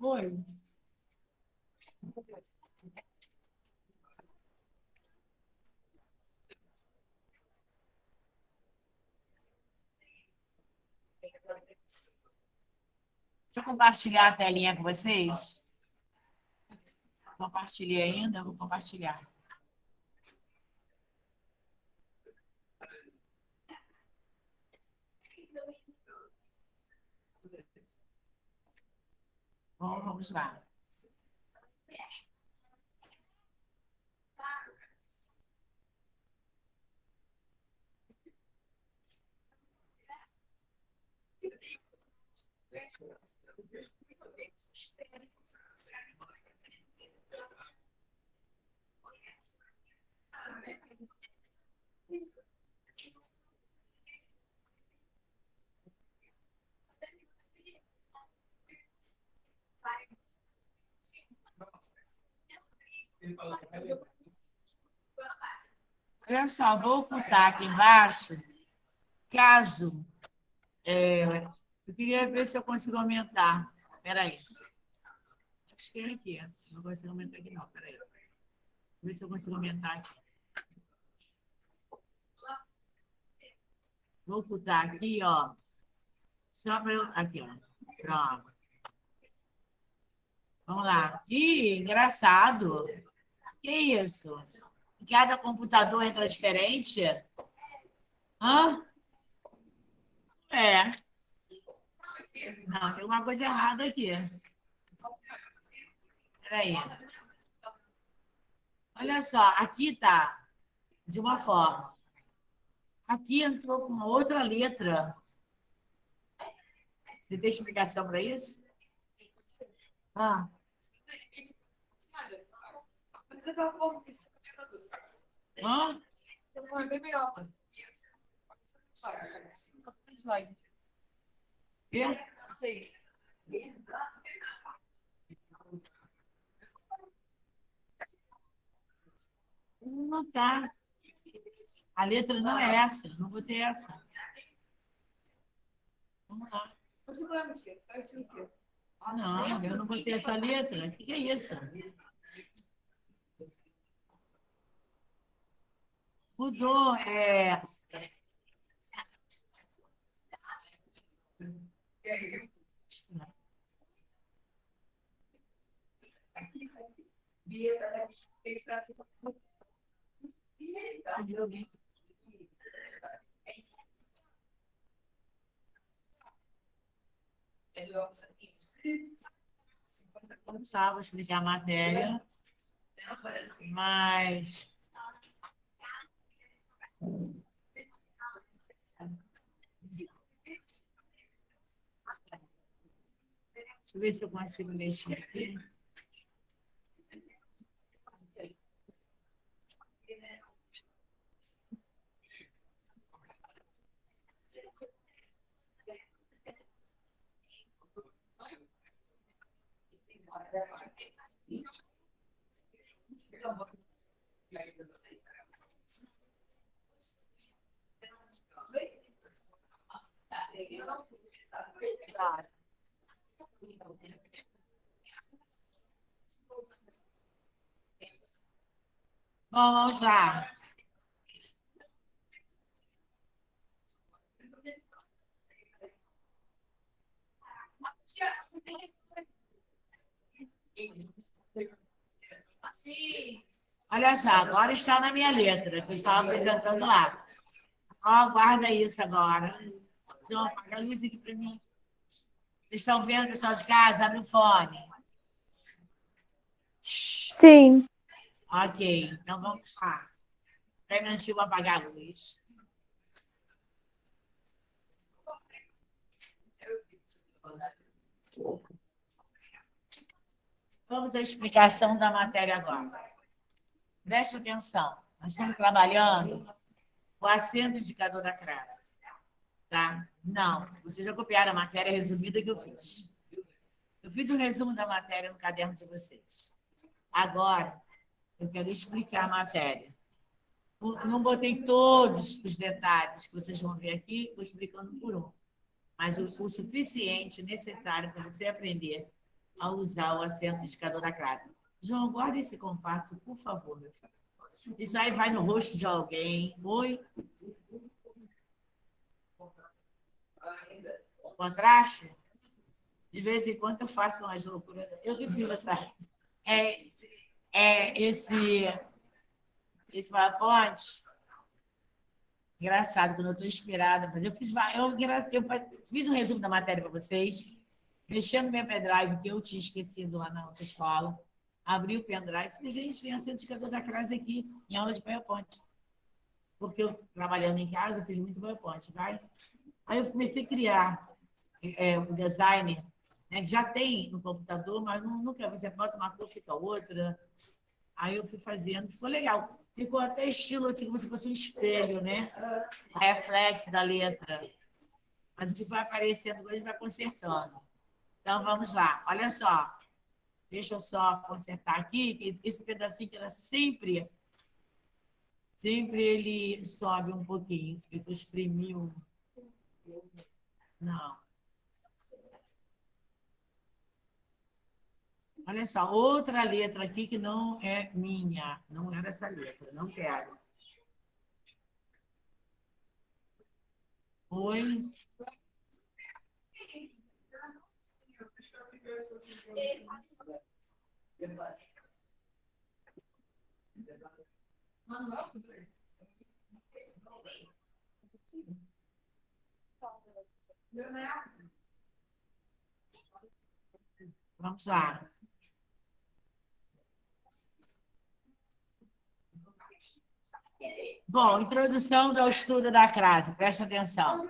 Oi. Deixa eu compartilhar a telinha com vocês. Compartilhei ainda, vou compartilhar. Bom, vamos lá. Olha só, vou ocultar aqui embaixo, caso... eu queria ver se eu consigo aumentar. Espera aí. Acho que é aqui. Não consigo aumentar aqui, não. Espera aí. Ver se eu consigo aumentar aqui. Vou ocultar aqui, ó. Só para eu... Aqui, ó. Pronto. Vamos lá. Ih, engraçado. Que isso? Cada computador entra diferente? Hã? É. Não, tem uma coisa errada aqui. Peraí. Olha só, aqui tá de uma forma. Aqui entrou com uma outra letra. Você tem explicação para isso? Ah. Hã? Quê? Não tá. A letra não é essa. Não vou ter essa. Vamos lá. Não, eu não botei essa letra. O que é isso? Mudou. Vou explicar a matéria, mas... Deixa eu ver se eu consigo mexer aqui. Bom, vamos lá. Olha só, agora está na minha letra, que eu estava apresentando lá. Ó, guarda isso agora. Então, apaga a luz aqui para mim. Vocês estão vendo, pessoal de casa? Abre o fone. Sim. Ok, então vamos lá. Espera um minutinho, vou apagar a luz. Vamos à explicação da matéria agora. Preste atenção. Nós estamos trabalhando o assento indicador da classe. Tá? Não, vocês já copiaram a matéria resumida que eu fiz. Eu fiz um resumo da matéria no caderno de vocês. Agora, eu quero explicar a matéria. Não botei todos os detalhes que vocês vão ver aqui, vou explicando por um. Mas o suficiente, necessário para você aprender a usar o acento indicador da crase. João, guarda esse compasso, por favor, meu filho. Isso aí vai no rosto de alguém. Oi? Contraste? De vez em quando eu faço umas loucuras. Eu que fiz essa. Esse PowerPoint. Engraçado, quando eu estou inspirada, mas eu fiz um resumo da matéria para vocês, mexendo no meu pendrive, que eu tinha esquecido lá na outra escola, abri o pendrive e falei, gente, tem esse indicador da crase aqui, em aula de PowerPoint. Porque eu, trabalhando em casa, fiz muito PowerPoint, vai? Aí eu comecei a criar o design, né, que já tem no computador, mas nunca você bota uma cor, fica outra. Aí eu fui fazendo, ficou legal. Ficou até estilo assim, como se fosse um espelho, né? O reflexo da letra. Mas o que vai aparecendo, a gente vai consertando. Então, vamos lá. Olha só. Deixa eu só consertar aqui, que esse pedacinho que era sempre ele sobe um pouquinho. Eu exprimi um. Não. Olha só, outra letra aqui que não é minha. Não era essa letra, não quero. Oi. Vamos lá. Bom, introdução ao estudo da crase, presta atenção.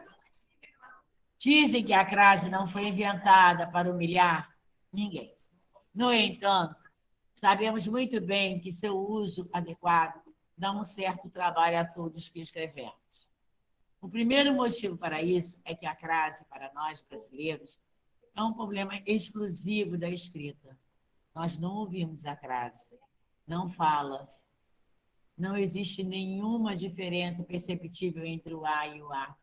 Dizem que a crase não foi inventada para humilhar ninguém. No entanto, sabemos muito bem que seu uso adequado dá um certo trabalho a todos que escrevemos. O primeiro motivo para isso é que a crase, para nós brasileiros, é um problema exclusivo da escrita. Nós não ouvimos a crase, não fala. Não existe nenhuma diferença perceptível entre o A e o A,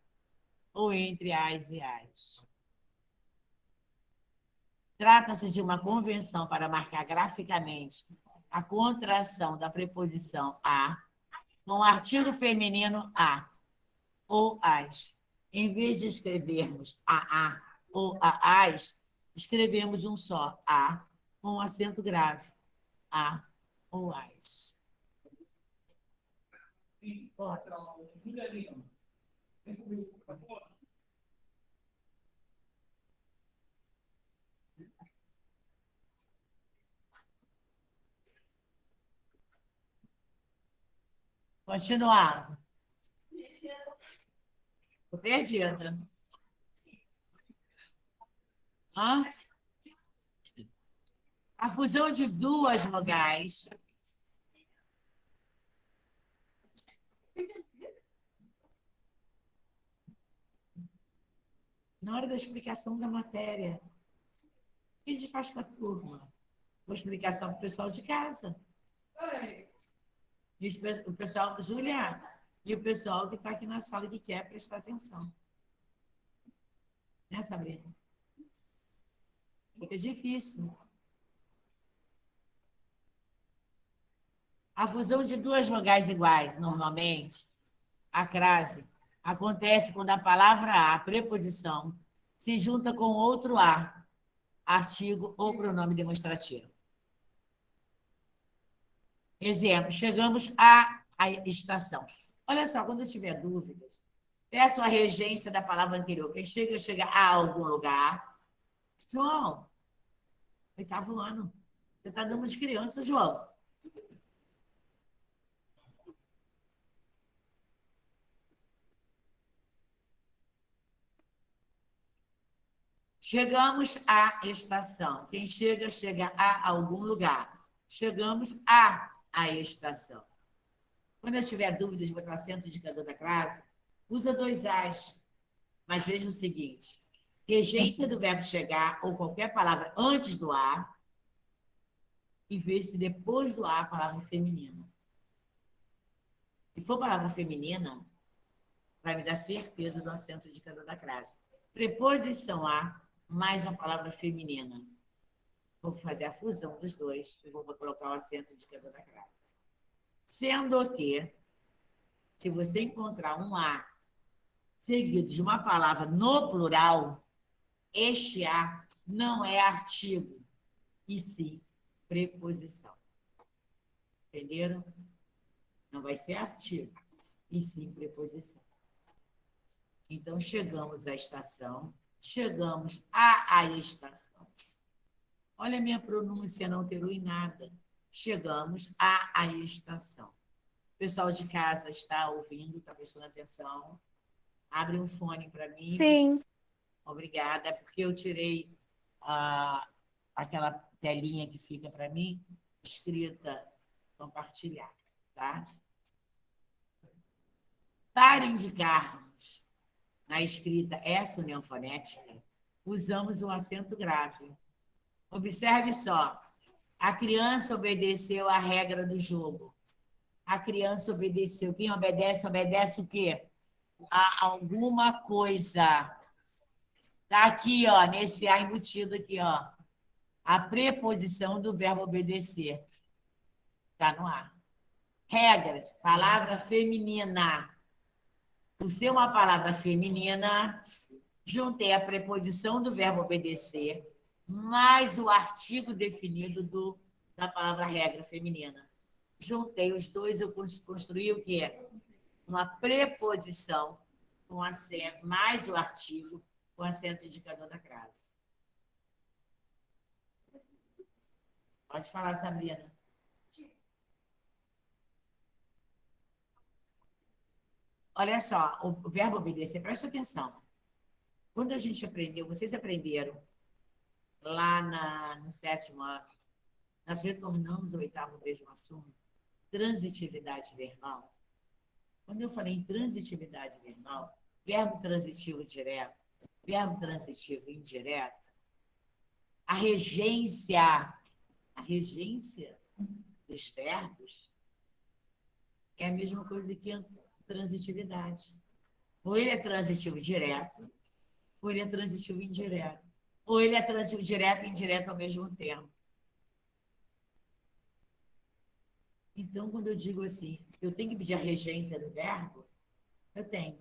ou entre as e as. Trata-se de uma convenção para marcar graficamente a contração da preposição a com o artigo feminino a ou as. Em vez de escrevermos a ou a as, escrevemos um só a com um acento grave, a ou as. Continuar. Estou perdida. Hã? A fusão de duas vogais. Na hora da explicação da matéria. O que a gente faz com a turma? Uma explicação para o pessoal de casa. E o pessoal, Júlia, e o pessoal que está aqui na sala que quer prestar atenção. Né, Sabrina? Fica difícil. A fusão de duas vogais iguais, normalmente, a crase, acontece quando a palavra a, preposição, se junta com outro a, artigo ou pronome demonstrativo. Exemplo, chegamos à estação. Olha só, quando eu tiver dúvidas, peço a regência da palavra anterior. Quem chega a algum lugar. João, oitavo ano. Você está dando de criança, João. Chegamos à estação. Quem chega a algum lugar. Chegamos à estação. Quando eu tiver dúvidas de botar o acento indicador da classe, usa dois as. Mas veja o seguinte: regência do verbo chegar ou qualquer palavra antes do a e veja se depois do a palavra feminina. Se for palavra feminina, vai me dar certeza do acento indicador da classe. Preposição a mais a palavra feminina. Vou fazer a fusão dos dois e vou colocar o acento indicador da crase. Sendo que, se você encontrar um A seguido de uma palavra no plural, este A não é artigo, e sim preposição. Entenderam? Não vai ser artigo, e sim preposição. Então, chegamos à estação, chegamos à estação. Olha a minha pronúncia, não alterou em nada. Chegamos à estação. O pessoal de casa está ouvindo, está prestando atenção. Abre um fone para mim. Sim. Obrigada, porque eu tirei aquela telinha que fica para mim, escrita, compartilhar, tá? Para indicarmos na escrita essa união fonética, usamos o acento grave. Observe só, a criança obedeceu à regra do jogo. A criança obedeceu. Quem obedece, obedece o quê? A alguma coisa. Está aqui, ó, nesse A embutido aqui, ó. A preposição do verbo obedecer. Está no A. Regras, palavra feminina. Por ser uma palavra feminina, juntei a preposição do verbo obedecer mais o artigo definido da palavra regra feminina. Juntei os dois, eu construí o quê? Uma preposição com acento, mais o artigo com acento indicador da crase. Pode falar, Sabrina. Olha só, o verbo obedecer, presta atenção. Quando a gente aprendeu, vocês aprenderam lá no 7º ano, nós retornamos ao 8º mesmo assunto, transitividade verbal. Quando eu falei em transitividade verbal, verbo transitivo direto, verbo transitivo indireto, a regência dos verbos é a mesma coisa que a transitividade. Ou ele é transitivo direto, ou ele é transitivo indireto. Ou ele é transitivo direto e indireto ao mesmo tempo. Então, quando eu digo assim, eu tenho que pedir a regência do verbo, eu tenho.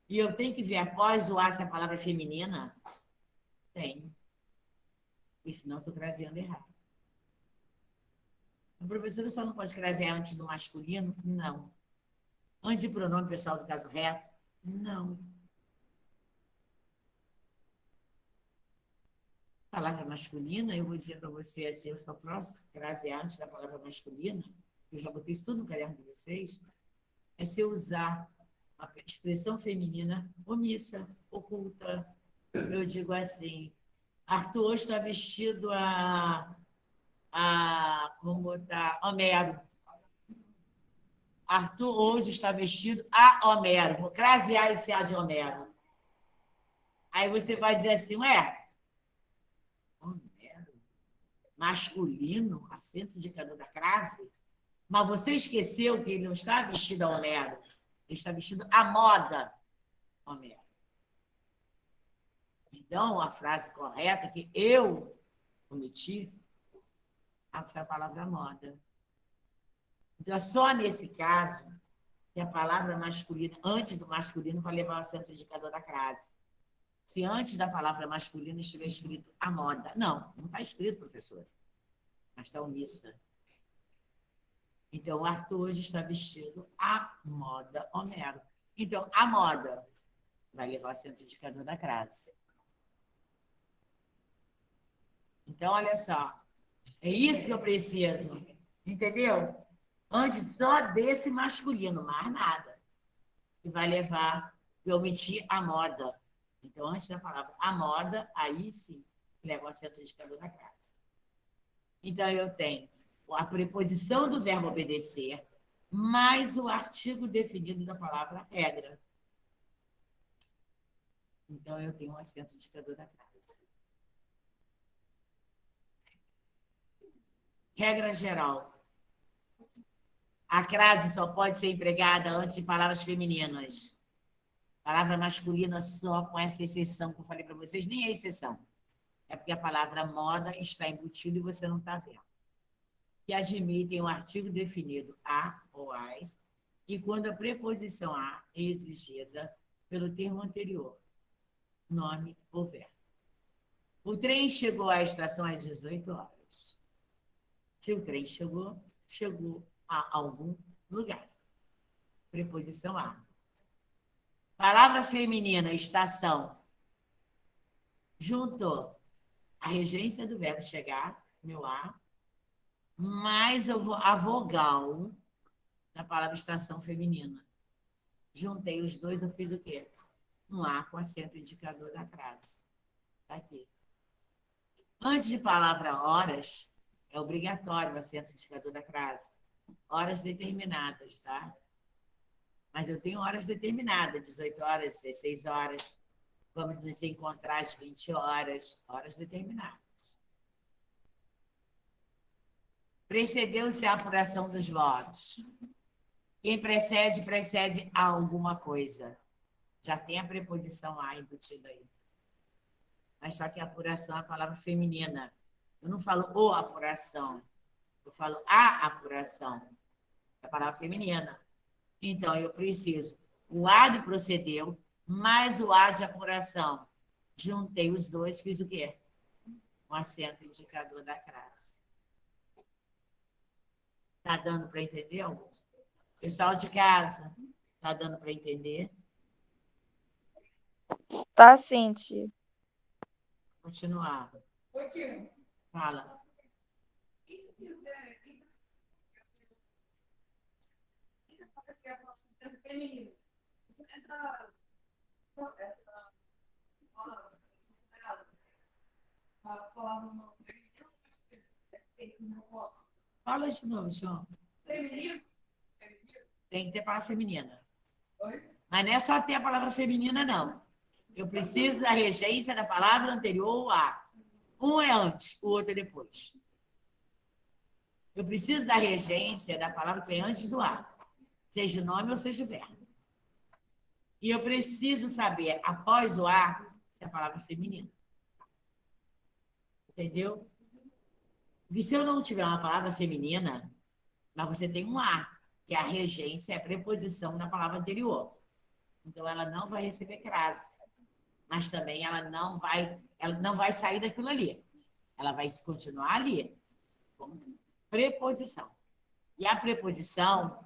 E eu tenho que ver após o A se a palavra é feminina? Tenho. E senão eu estou craseando errado. A professora só não pode crasear antes do masculino? Não. Antes de pronome pessoal do caso reto? Não. Palavra masculina, eu vou dizer para você assim, eu só posso crasear antes da palavra masculina, eu já botei isso tudo no caderno de vocês, é se eu usar a expressão feminina omissa, oculta. Eu digo assim, Arthur está vestido vamos botar, Homero. Arthur hoje está vestido a Homero. Vou crasear esse A de Homero. Aí você vai dizer assim, Homero, masculino, acento indicador da crase, mas você esqueceu que ele não está vestido a Homero, ele está vestido à moda Homero. Então, a frase correta que eu omiti foi a palavra moda. Então, é só nesse caso que a palavra masculina, antes do masculino, vai levar o acento indicador da crase. Se antes da palavra masculina estiver escrito a moda. Não está escrito, professor. Mas está omissa. Então, o Arthur hoje está vestido à moda Homero. Então, a moda vai levar o acento indicador da crase. Então, olha só. É isso que eu preciso. Entendeu? Antes só desse masculino, mais nada. Que vai levar, eu omiti a moda. Então, antes da palavra a moda, aí sim, leva o acento indicador da crase. Então, eu tenho a preposição do verbo obedecer, mais o artigo definido da palavra regra. Então, eu tenho um acento indicador da crase. Regra geral. A crase só pode ser empregada antes de palavras femininas. Palavra masculina só com essa exceção que eu falei para vocês, nem é exceção. É porque a palavra moda está embutida e você não está vendo. Que admitem um artigo definido a ou as, e quando a preposição a é exigida pelo termo anterior, nome ou verbo. O trem chegou à estação às 18 horas. Se o trem chegou a algum lugar. Preposição a. Palavra feminina, estação. Juntou a regência do verbo chegar, meu a, mais a vogal da palavra estação feminina. Juntei os dois, eu fiz o quê? Um A com acento indicador da frase. Está aqui. Antes de palavra horas, é obrigatório o acento indicador da frase. Horas determinadas, tá? Mas eu tenho horas determinadas, 18 horas, 16 horas. Vamos nos encontrar às 20 horas, horas determinadas. Precedeu-se a apuração dos votos. Quem precede a alguma coisa. Já tem a preposição a embutida aí. Mas só que a apuração é a palavra feminina. Eu não falo o apuração. Eu falo a apuração. É a palavra feminina. Então, eu preciso o a de procedeu mais o a de apuração. Juntei os dois, fiz o quê? Um acento indicador da frase. Está dando para entender, Augusto? Pessoal de casa, está dando para entender? Tá sim, tia. Continuar. Fala. Fala de novo, João. Tem que ter palavra feminina. Mas não é só ter a palavra feminina, não. Eu preciso da regência da palavra anterior a. Um é antes, o outro é depois. Eu preciso da regência da palavra que vem antes do a. Seja nome ou seja verbo. E eu preciso saber, após o a, se é a palavra feminina. Entendeu? Porque se eu não tiver uma palavra feminina, mas você tem um a, que é a regência, é a preposição da palavra anterior. Então, ela não vai receber crase. Mas também ela não vai sair daquilo ali. Ela vai continuar ali, como preposição. E a preposição,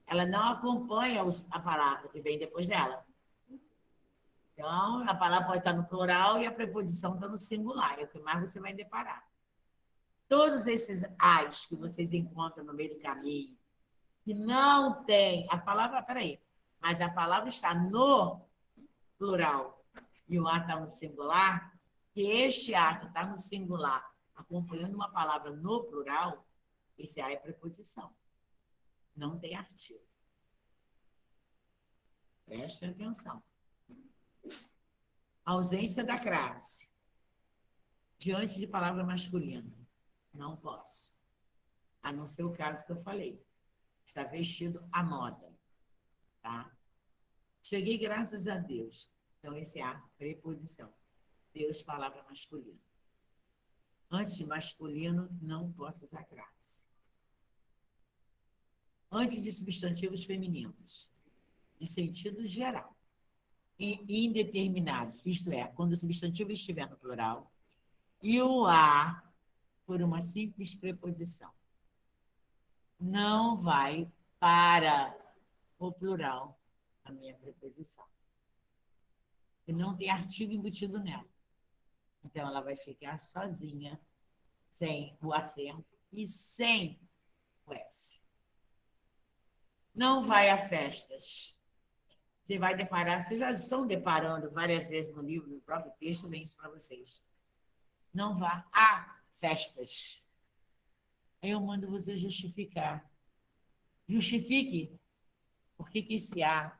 ela não acompanha a palavra que vem depois dela. Então, a palavra pode estar no plural e a preposição está no singular. É o que mais você vai deparar. Todos esses as que vocês encontram no meio do caminho, que não tem a palavra, peraí, mas a palavra está no plural e o a está no singular, que este a que está no singular, acompanhando uma palavra no plural, esse a é preposição. Não tem artigo. Prestem atenção. Ausência da crase. Diante de palavra masculina. Não posso. A não ser o caso que eu falei. Está vestido à moda. Tá? Cheguei, graças a Deus. Então, esse é a preposição. Deus, palavra masculina. Antes de masculino, não posso usar crase. Antes de substantivos femininos, de sentido geral e indeterminado, isto é, quando o substantivo estiver no plural, e o a por uma simples preposição. Não vai para o plural a minha preposição. E não tem artigo embutido nela. Então, ela vai ficar sozinha, sem o acento e sem o S. Não vai a festas. Você vai deparar, vocês já estão deparando várias vezes no livro, no próprio texto, vem isso para vocês. Não vá a festas. Aí eu mando você justificar. Justifique por que esse A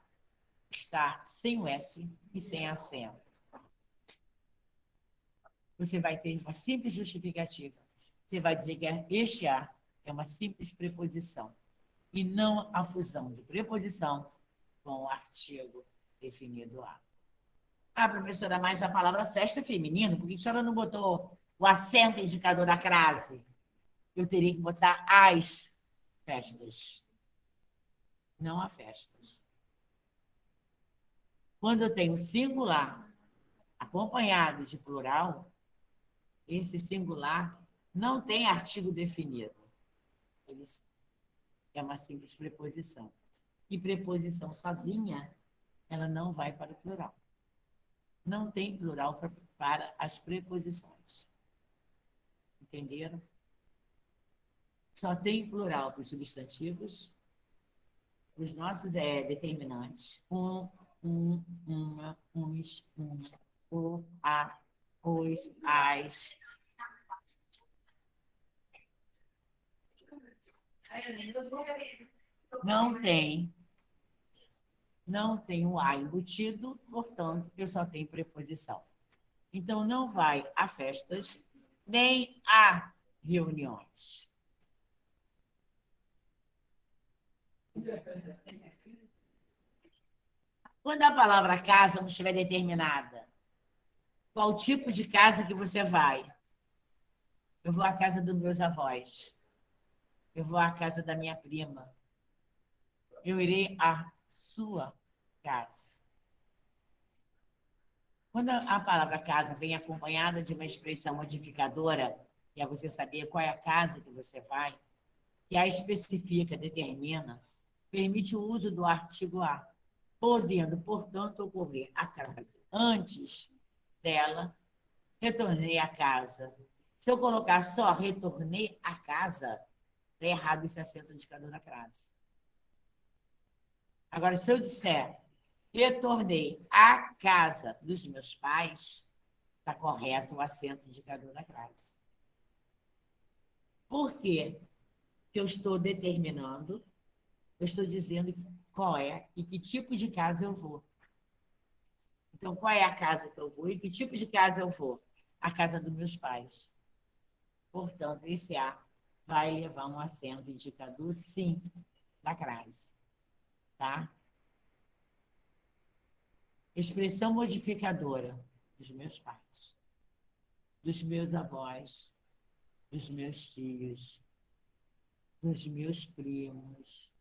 está sem o S e sem acento. Você vai ter uma simples justificativa. Você vai dizer que este A é uma simples preposição e não a fusão de preposição com o artigo definido A. Ah, professora, mas a palavra festa é feminino, por que a senhora não botou o acento indicador da crase? Eu teria que botar as festas, não a festas. Quando eu tenho singular acompanhado de plural, esse singular não tem artigo definido. Ele é uma simples preposição. E preposição sozinha, ela não vai para o plural. Não tem plural para as preposições. Entenderam? Só tem plural para os substantivos, os nossos determinantes. Uma, uns, o, a, os, as. Não tem. Não tem o A embutido, portanto, eu só tenho preposição. Então, não vai a festas, nem a reuniões. Quando a palavra casa não estiver determinada, qual tipo de casa que você vai? Eu vou à casa dos meus avós. Eu vou à casa da minha prima. Eu irei à sua casa. Quando a palavra casa vem acompanhada de uma expressão modificadora, e é você saber qual é a casa que você vai, que a especifica, determina, permite o uso do artigo a, podendo, portanto, ocorrer a crase antes dela, retornei à casa. Se eu colocar só retornei à casa, é errado esse acento indicador da crase. Agora, se eu disser retornei à casa dos meus pais, está correto o acento indicador da crase. Por quê? Porque eu estou determinando, eu estou dizendo qual é e que tipo de casa eu vou. Então, qual é a casa que eu vou e que tipo de casa eu vou? A casa dos meus pais. Portanto, esse A vai levar um acento indicador, sim, da crase. Tá? Expressão modificadora dos meus pais, dos meus avós, dos meus tios, dos meus primos.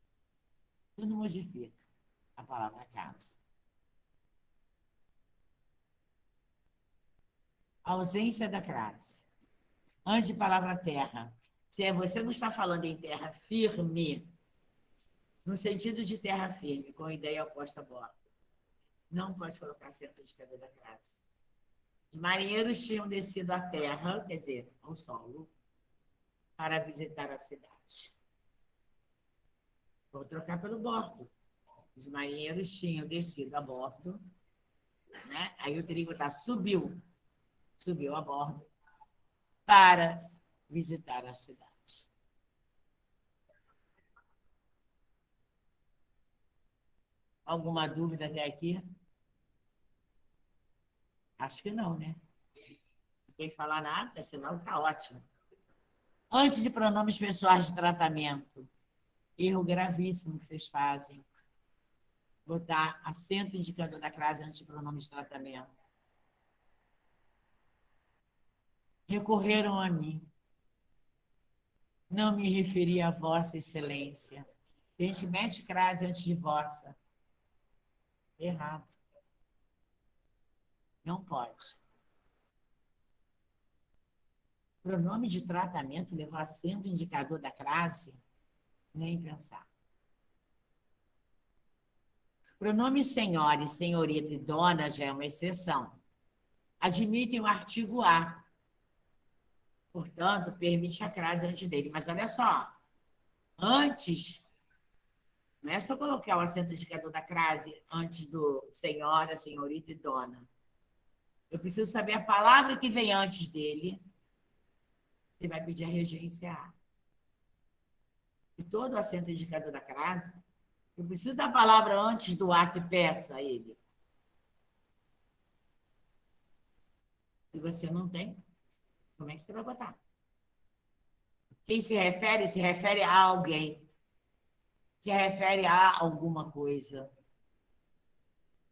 Tudo modifica a palavra casa. A ausência da crase. Antes de palavra terra. Se você não está falando em terra firme, no sentido de terra firme, com ideia oposta à borda, não pode colocar acento de queda da crase. Os marinheiros tinham descido à terra, quer dizer, ao solo, para visitar a cidade. Vou trocar pelo bordo. Os marinheiros tinham descido a bordo, né? Aí eu teria que botar subiu a bordo para visitar a cidade. Alguma dúvida até aqui? Acho que não, né? Não tem que falar nada, senão está ótimo. Antes de pronomes pessoais de tratamento, erro gravíssimo que vocês fazem. Botar acento indicador da crase antes de pronomes de tratamento. Recorreram a mim. Não me referi a Vossa Excelência. A gente mete crase antes de vossa. Errado. Não pode. Pronome de tratamento levar acento indicador da crase? Nem pensar. Pronome senhora e senhorita e dona já é uma exceção. Admitem o artigo a. Portanto, permite a crase antes dele. Mas olha só, antes, não é só colocar o acento indicador da crase antes do senhora, senhorita e dona. Eu preciso saber a palavra que vem antes dele. Você vai pedir a regência A. E todo acento indicador da crase, eu preciso da palavra antes do A que peça a ele. Se você não tem, como é que você vai botar? Quem se refere a alguém. Se refere a alguma coisa.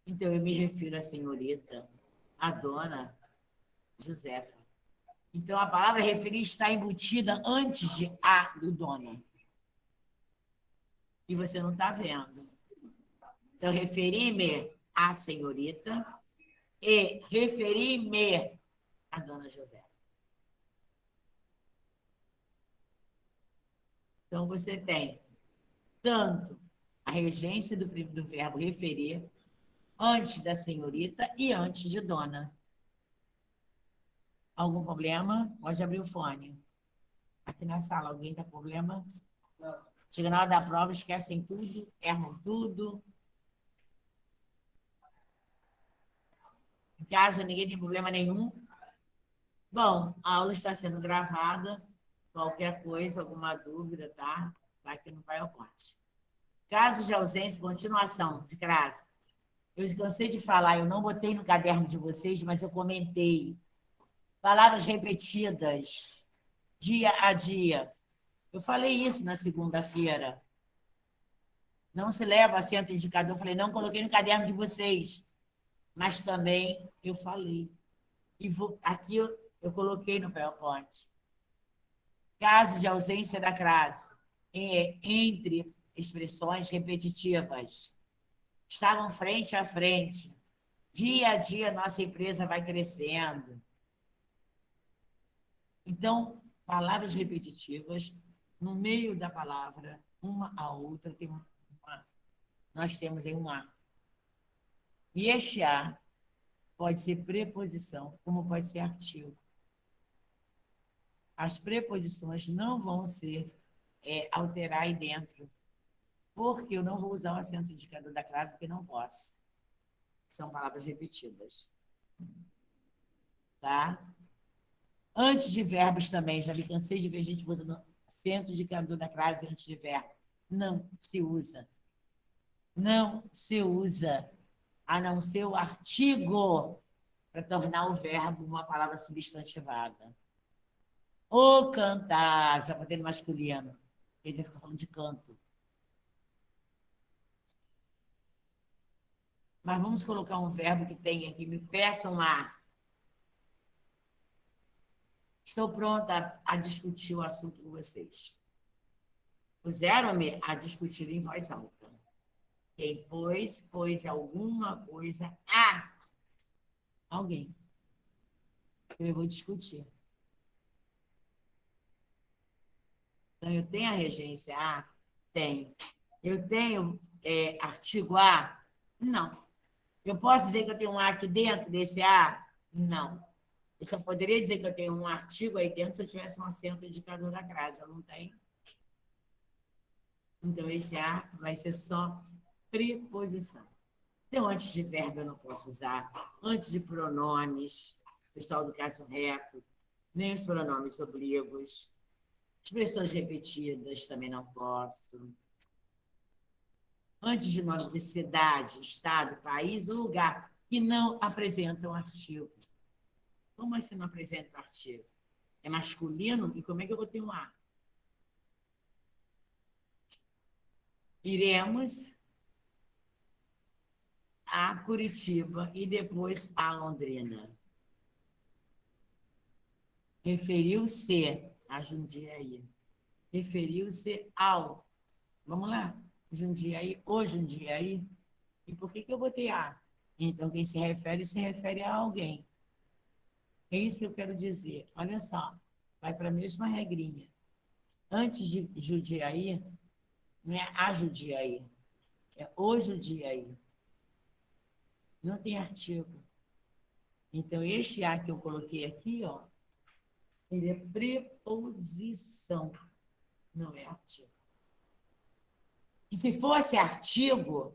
Então, eu me refiro à senhorita, à dona Josefa. Então, a palavra referir está embutida antes de a do dona. E você não está vendo. Então, referi-me à senhorita e referi-me à dona Josefa. Então, você tem tanto a regência do verbo referir antes da senhorita e antes de dona. Algum problema? Pode abrir o fone. Aqui na sala, alguém tem problema? Não. Chega na hora da prova, esquecem tudo, erram tudo. Em casa, ninguém tem problema nenhum. Bom, a aula está sendo gravada. Qualquer coisa, alguma dúvida, tá? Tá aqui no PowerPoint. Casos de ausência, continuação de crase. Eu cansei de falar, eu não botei no caderno de vocês, mas eu comentei. Palavras repetidas, dia a dia. Eu falei isso na segunda-feira. Não se leva assento indicador. Eu falei, não coloquei no caderno de vocês. Mas também eu falei. Aqui eu coloquei no PowerPoint. Casos de ausência da crase entre expressões repetitivas. Estavam frente a frente. Dia a dia, nossa empresa vai crescendo. Então, palavras repetitivas, no meio da palavra, uma a outra, nós temos aí um A. E este A pode ser preposição, como pode ser artigo. As preposições não vão ser alterar aí dentro, porque eu não vou usar o acento indicador da crase, porque não posso. São palavras repetidas. Tá? Antes de verbos também, já me cansei de ver gente botando acento indicador da crase antes de verbo. Não se usa. Não se usa, a não ser o artigo para tornar o verbo uma palavra substantivada. Ou cantar, já botei no masculino. Quer dizer, fica falando de canto. Mas vamos colocar um verbo que tem aqui, me peçam a. Estou pronta a discutir o assunto com vocês. Puseram-me a discutir em voz alta. Quem pôs alguma coisa a alguém. Eu vou discutir. Então, eu tenho a regência A? Tenho. Eu tenho artigo A? Não. Eu posso dizer que eu tenho um A aqui dentro desse A? Não. Eu só poderia dizer que eu tenho um artigo aí dentro se eu tivesse um acento indicador da crase. Eu não tenho. Então, esse A vai ser só preposição. Então, antes de verbo eu não posso usar. Antes de pronomes, pessoal do caso reto, nem os pronomes oblíquos. Expressões repetidas também não posso. Antes de nome de cidade, estado, país, lugar, que não apresentam artigo. Como assim não apresenta artigo? É masculino? E como é que eu vou ter um A? Iremos a Curitiba e depois a Londrina. Referiu-se a Jundiaí. Referiu-se ao. Vamos lá. Jundiaí, o Jundiaí. E por que eu botei a? Então, quem se refere a alguém. É isso que eu quero dizer. Olha só, vai para a mesma regrinha. Antes de Jundiaí, não é a Jundiaí, é o Jundiaí. Não tem artigo. Então, este A que eu coloquei aqui, ó, ele é preposição, não é artigo. E se fosse artigo,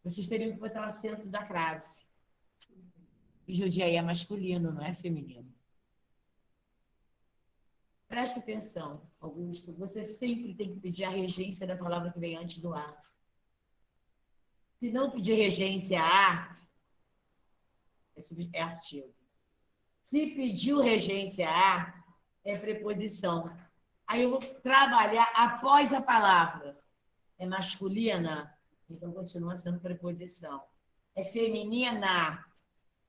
vocês teriam que botar o acento da crase. E Jundiaí é masculino, não é feminino. Preste atenção, Augusto, você sempre tem que pedir a regência da palavra que vem antes do A. Se não pedir regência A, é artigo. Se pediu regência A, é preposição. Aí eu vou trabalhar após a palavra. É masculina, então continua sendo preposição. é feminina.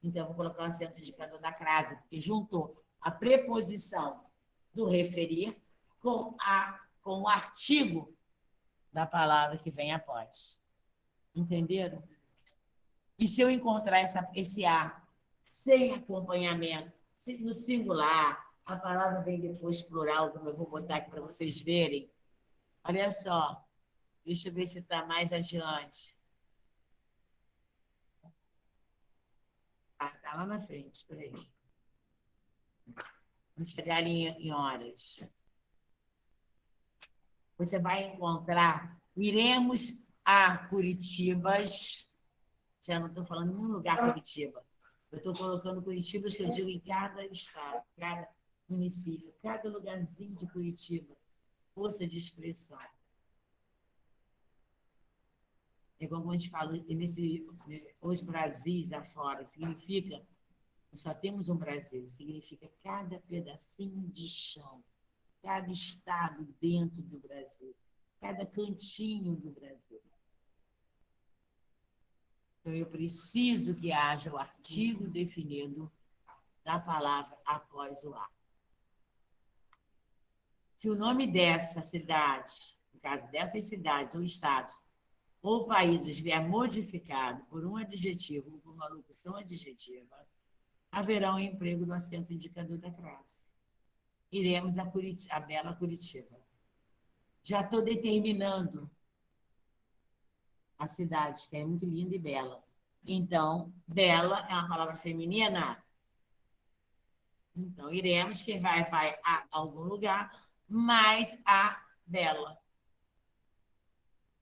Então, vou colocar o acento indicador da crase, porque juntou a preposição do referir com o artigo da palavra que vem após. Entenderam? E se eu encontrar esse A sem acompanhamento, no singular, a palavra vem depois plural, como eu vou botar aqui para vocês verem. Olha só. Deixa eu ver se está mais adiante. Ah, está lá na frente, espera aí. Vamos chegar em horas. Você vai encontrar, iremos a Curitibas. Já não estou falando em nenhum lugar Curitiba. Eu estou colocando Curitibas, que eu digo em cada estado, cada município, cada lugarzinho de Curitiba. Força de expressão. É como a gente fala, os Brasis afora, significa, só temos um Brasil, significa cada pedacinho de chão, cada estado dentro do Brasil, cada cantinho do Brasil. Então, eu preciso que haja o artigo definido da palavra após o A. Se o nome dessa cidade, no caso dessas cidades ou estados, ou países vier modificado por um adjetivo ou por uma locução adjetiva, haverá um emprego do acento indicador da classe. Iremos a bela Curitiba. Já estou determinando a cidade, que é muito linda e bela. Então, bela é uma palavra feminina. Então, iremos, quem vai a algum lugar, mais a bela.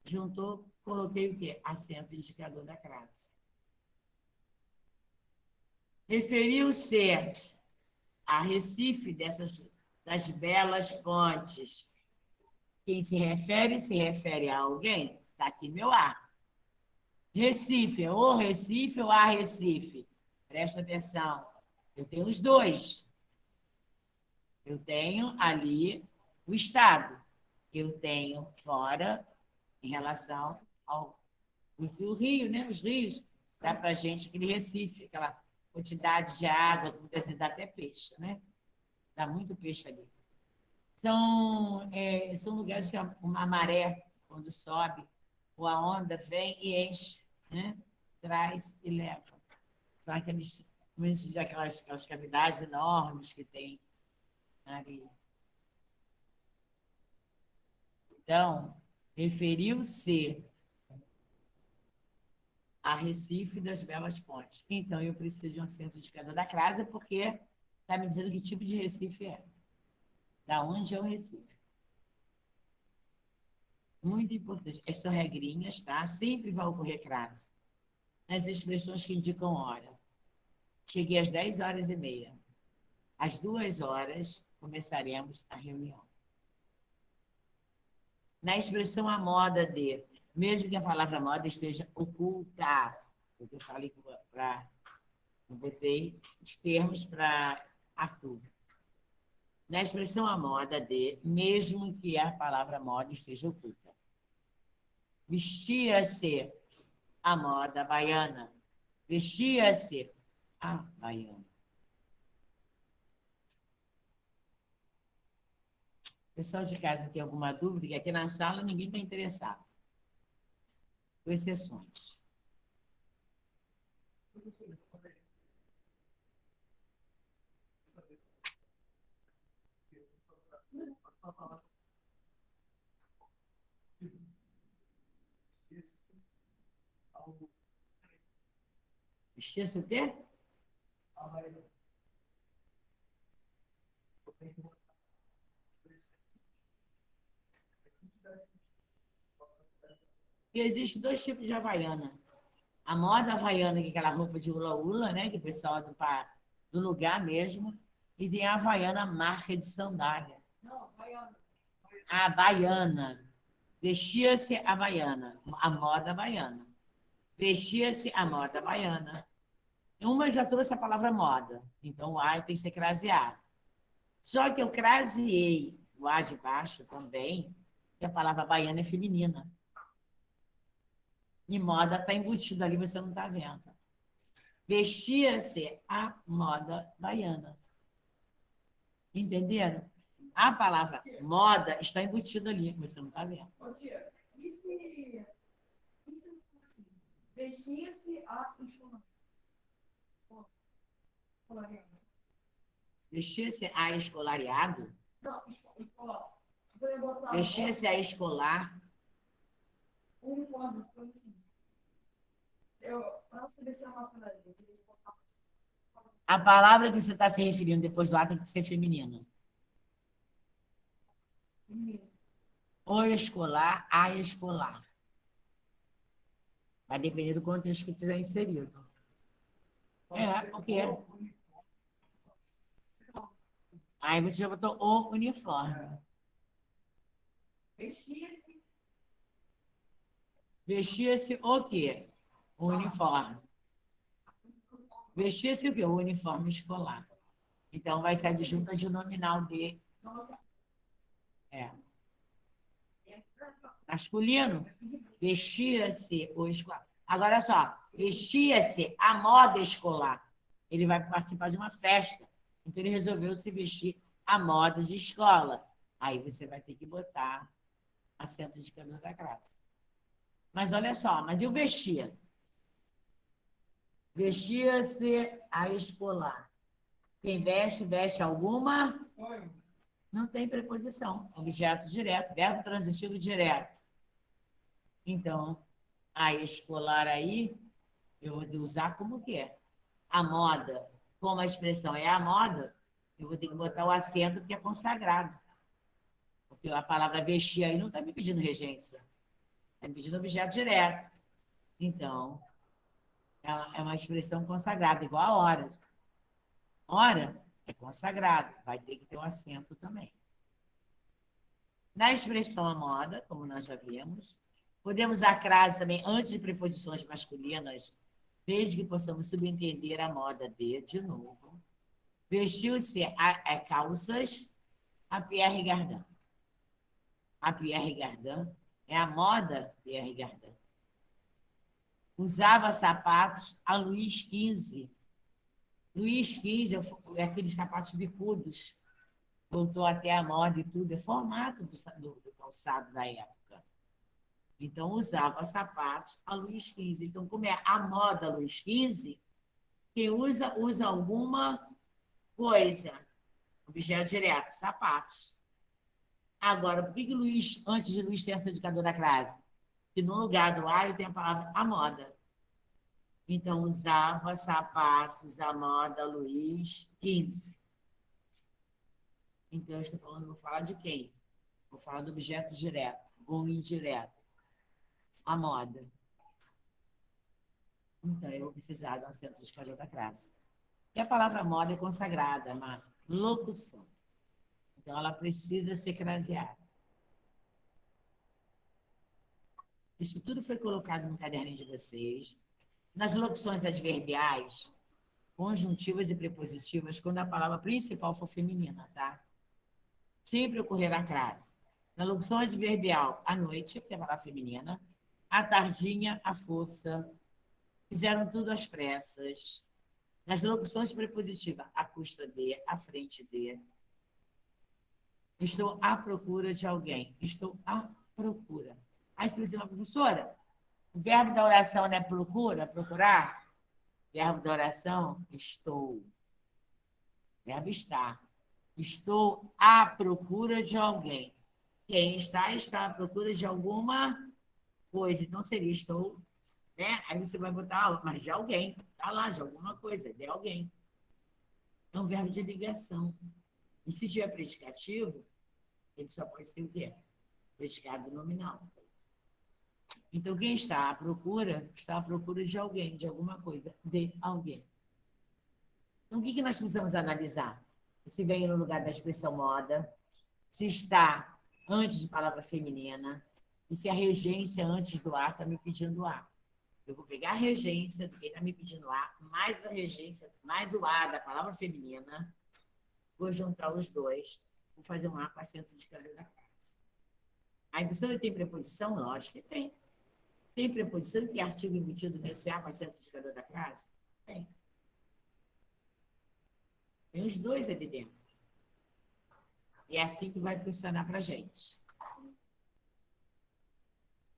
Juntou, coloquei o quê? Acento indicador da classe. Referiu-se a Recife das belas pontes. Quem se refere a alguém. Está aqui meu A. Recife, é o Recife ou a Recife? Presta atenção. Eu tenho os dois. Eu tenho ali o estado. Eu tenho fora, em relação ao rio, né? Os rios. Dá para a gente aquele Recife, aquela quantidade de água, que muitas vezes dá até peixe, né? Dá muito peixe ali. São lugares que uma maré, quando sobe, ou a onda vem e enche, né? Traz e leva. São aquelas cavidades enormes que tem na areia. Então, referiu-se a Recife das Belas Pontes. Então, eu preciso de um acento indicador da crase, porque está me dizendo que tipo de Recife é. Da onde é o Recife. Muito importante. Essas são regrinhas, tá? Sempre vai ocorrer crase. Nas expressões que indicam hora. Cheguei às 10h30. Às 2h começaremos a reunião. Na expressão a moda de, mesmo que a palavra moda esteja oculta, eu falei para... Eu botei os termos para Arthur. Na expressão a moda de, mesmo que a palavra moda esteja oculta. Vestia-se a moda baiana. Vestia-se a baiana. Pessoal de casa tem alguma dúvida? Que aqui na sala ninguém está interessado. Com exceções. Vestia-se o quê? E existem dois tipos de havaiana. A moda havaiana, que é aquela roupa de ula-ula, né? Que o pessoal do lugar mesmo. E tem a havaiana marca de sandália. Não, baiana. A baiana. Vestia-se a baiana. A moda baiana. Vestia-se a moda baiana. Uma já trouxe a palavra moda. Então, o A tem que ser craseado. Só que eu craseei o A de baixo também, que a palavra baiana é feminina. E moda está embutido ali, você não está vendo. Vestia-se a moda baiana. Entenderam? A palavra moda está embutida ali, você não está vendo. Ô, tia, e se vestia-se a escolariado? Vestia-se a escolariado? Não, escolar. Vou botar Vestia-se a escolar? uniforme, coisa assim. Para saber se é uma coisa. A palavra que você está se referindo depois do A tem que ser feminina. O escolar, a escolar. Vai depender do contexto que tiver inserido. O que é? Aí você já botou o uniforme. Vestia-se. Vestia-se o quê? O uniforme. Vestia-se o quê? O uniforme escolar. Então, vai ser adjunta de nominal de... É. Masculino. Vestia-se o escolar. Agora só, vestia-se a moda escolar. Ele vai participar de uma festa. Então, ele resolveu se vestir à moda de escola. Aí você vai ter que botar acento de câmera da classe. Mas olha só, mas eu vestia. Vestia-se a escolar. Quem veste, veste alguma? Não tem preposição. Objeto direto, verbo transitivo direto. Então, a escolar aí, eu vou usar como que é. A moda, como a expressão é a moda, eu vou ter que botar o acento que é consagrado. Porque a palavra vestir aí não está me pedindo regência. Está me pedindo objeto direto. Então, é uma expressão consagrada, igual a hora. Hora é consagrado, vai ter que ter um acento também. Na expressão a moda, como nós já vimos, podemos usar crase também antes de preposições masculinas, desde que possamos subentender a moda de novo. Vestiu-se a calças a Pierre Gardin. A Pierre Gardin é a moda Pierre Gardin. Usava sapatos a Luís XV. Luís XV é aqueles sapatos bicudos. Voltou até a moda e tudo, é formato do calçado da época. Então, usava sapatos a Luís XV. Então, como é a moda Luís XV, quem usa, usa alguma coisa. Objeto direto, sapatos. Agora, por que Luís, antes de Luís, tem essa indicador da crase? Que no lugar do A, eu tenho a palavra a moda. Então, usava sapatos à moda Luís XV. Então, eu estou falando, vou falar de quem? Vou falar do objeto direto, ou indireto. A moda. Então, eu vou precisar do acento de escala da classe. E a palavra moda é consagrada, é uma locução. Então, ela precisa ser craseada. Isso tudo foi colocado no caderninho de vocês. Nas locuções adverbiais, conjuntivas e prepositivas, quando a palavra principal for feminina, tá? Sempre ocorrerá crase. Na locução adverbial, à noite, que é a palavra feminina, à tardinha, à força, fizeram tudo às pressas. Nas locuções prepositivas, à custa de, à frente de. Estou à procura de alguém. Estou à procura. Aí você vai dizer, professora, o verbo da oração não é procura, procurar? Verbo da oração, estou. Verbo estar. Estou à procura de alguém. Quem está à procura de alguma coisa. Então, seria estou, né? Aí você vai botar, mas de alguém. Está lá, de alguma coisa, de alguém. É um verbo de ligação. E se tiver predicativo, ele só pode ser o quê? Predicado nominal. Então, quem está à procura de alguém, de alguma coisa, de alguém. Então, o que nós precisamos analisar? Se vem no lugar da expressão moda, se está antes de palavra feminina, e se a regência antes do A está me pedindo A. Eu vou pegar a regência do que está me pedindo A, mais a regência, mais o A da palavra feminina, vou juntar os dois, vou fazer um A com acento de câmera da classe. Aí, professora, tem preposição? Lógico que tem. Tem preposição e artigo embutido nesse A com acento indicador da classe? Tem. Tem os dois ali dentro. E é assim que vai funcionar para a gente.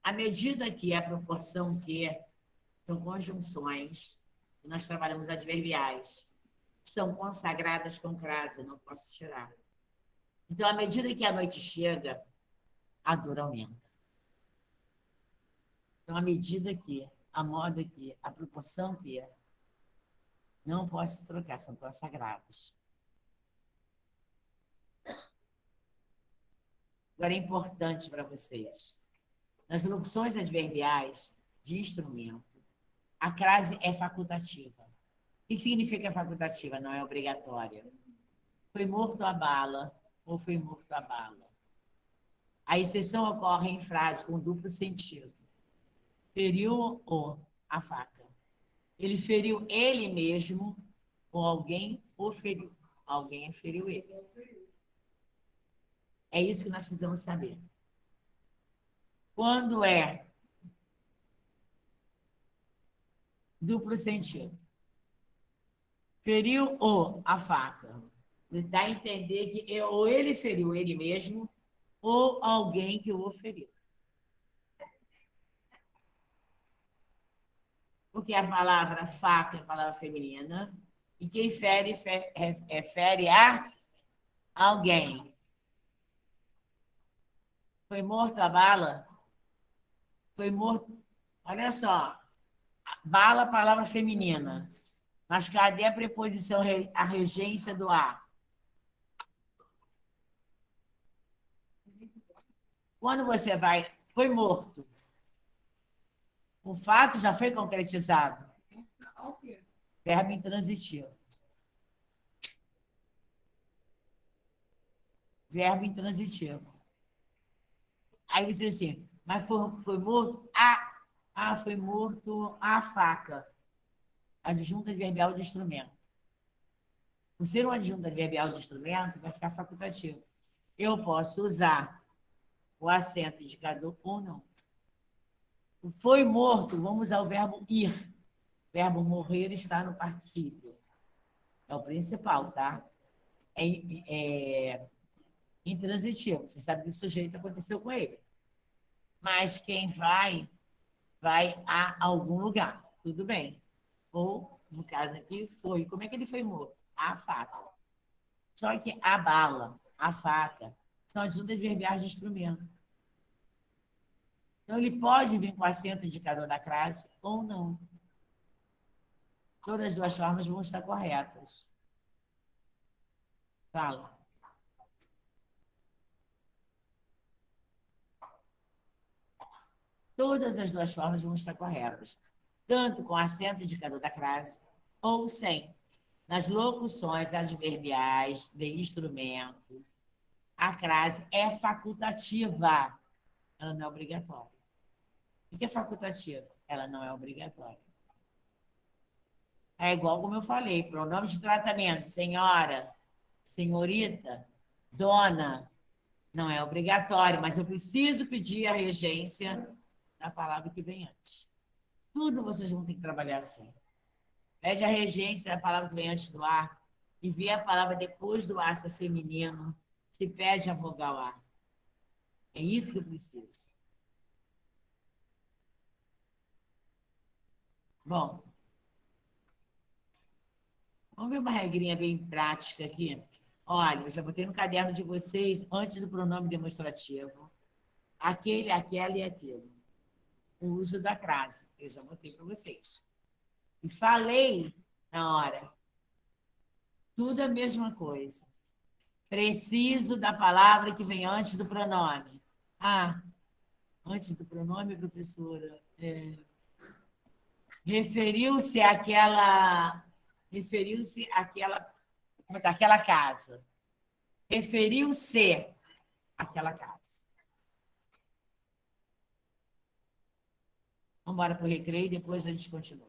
À medida que a proporção que são conjunções, nós trabalhamos adverbiais, são consagradas com crase, não posso tirar. Então, à medida que a noite chega, a dor aumenta. Então, à medida que, a moda que, a proporção que, não posso trocar, são consagrados. Agora, é importante para vocês. Nas locuções adverbiais de instrumento, a crase é facultativa. O que significa facultativa? Não é obrigatória. Foi morto a bala ou foi morto a bala. A exceção ocorre em frases com duplo sentido. Feriu-o a faca. Ele feriu ele mesmo ou alguém o feriu. Alguém feriu ele. É isso que nós precisamos saber. Quando é duplo sentido. Feriu-o a faca. Dá a entender que ou ele feriu ele mesmo ou alguém que o feriu. Porque a palavra faca é a palavra feminina e quem fere, fere a alguém. Foi morto a bala? Foi morto. Olha só, bala, palavra feminina. Mas cadê a preposição, a regência do A? Quando você vai, foi morto. O fato já foi concretizado. Verbo intransitivo. Verbo intransitivo. Aí você diz assim, mas foi morto foi morto a faca. Adjunta adverbial de instrumento. Por ser um adjunto adverbial de instrumento, vai ficar facultativo. Eu posso usar o acento indicador ou não. O foi morto, vamos usar o verbo ir. O verbo morrer está no particípio. É o principal, tá? É intransitivo. Você sabe que o sujeito aconteceu com ele. Mas quem vai a algum lugar. Tudo bem. Ou, no caso aqui, foi. Como é que ele foi morto? A faca. Só que a bala, a faca, são adjuntas adverbiais de instrumento. Então, ele pode vir com acento indicador da classe ou não. Todas as duas formas vão estar corretas. Fala. Todas as duas formas vão estar corretas. Tanto com acento indicador da classe ou sem. Nas locuções adverbiais de instrumento, a crase é facultativa. Ela não é obrigatória. O que é facultativa? Ela não é obrigatória. É igual como eu falei, pronomes de tratamento, senhora, senhorita, dona, não é obrigatório, mas eu preciso pedir a regência da palavra que vem antes. Tudo vocês vão ter que trabalhar assim. Pede a regência da palavra que vem antes do A e vê a palavra depois do A, se é feminino, se pede a vogal A. É isso que eu preciso. Bom, vamos ver uma regrinha bem prática aqui. Olha, eu já botei no caderno de vocês, antes do pronome demonstrativo, aquele, aquela e aquilo. O uso da crase. Eu já botei para vocês. E falei na hora. Tudo a mesma coisa. Preciso da palavra que vem antes do pronome. Antes do pronome, professora. Referiu-se àquela daquela casa. Referiu-se àquela casa. Vamos embora para o recreio e depois a gente continua.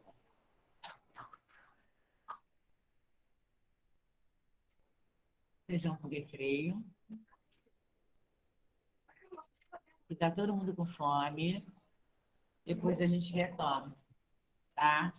Feijão para o recreio. Está todo mundo com fome. Depois a gente retoma, tá?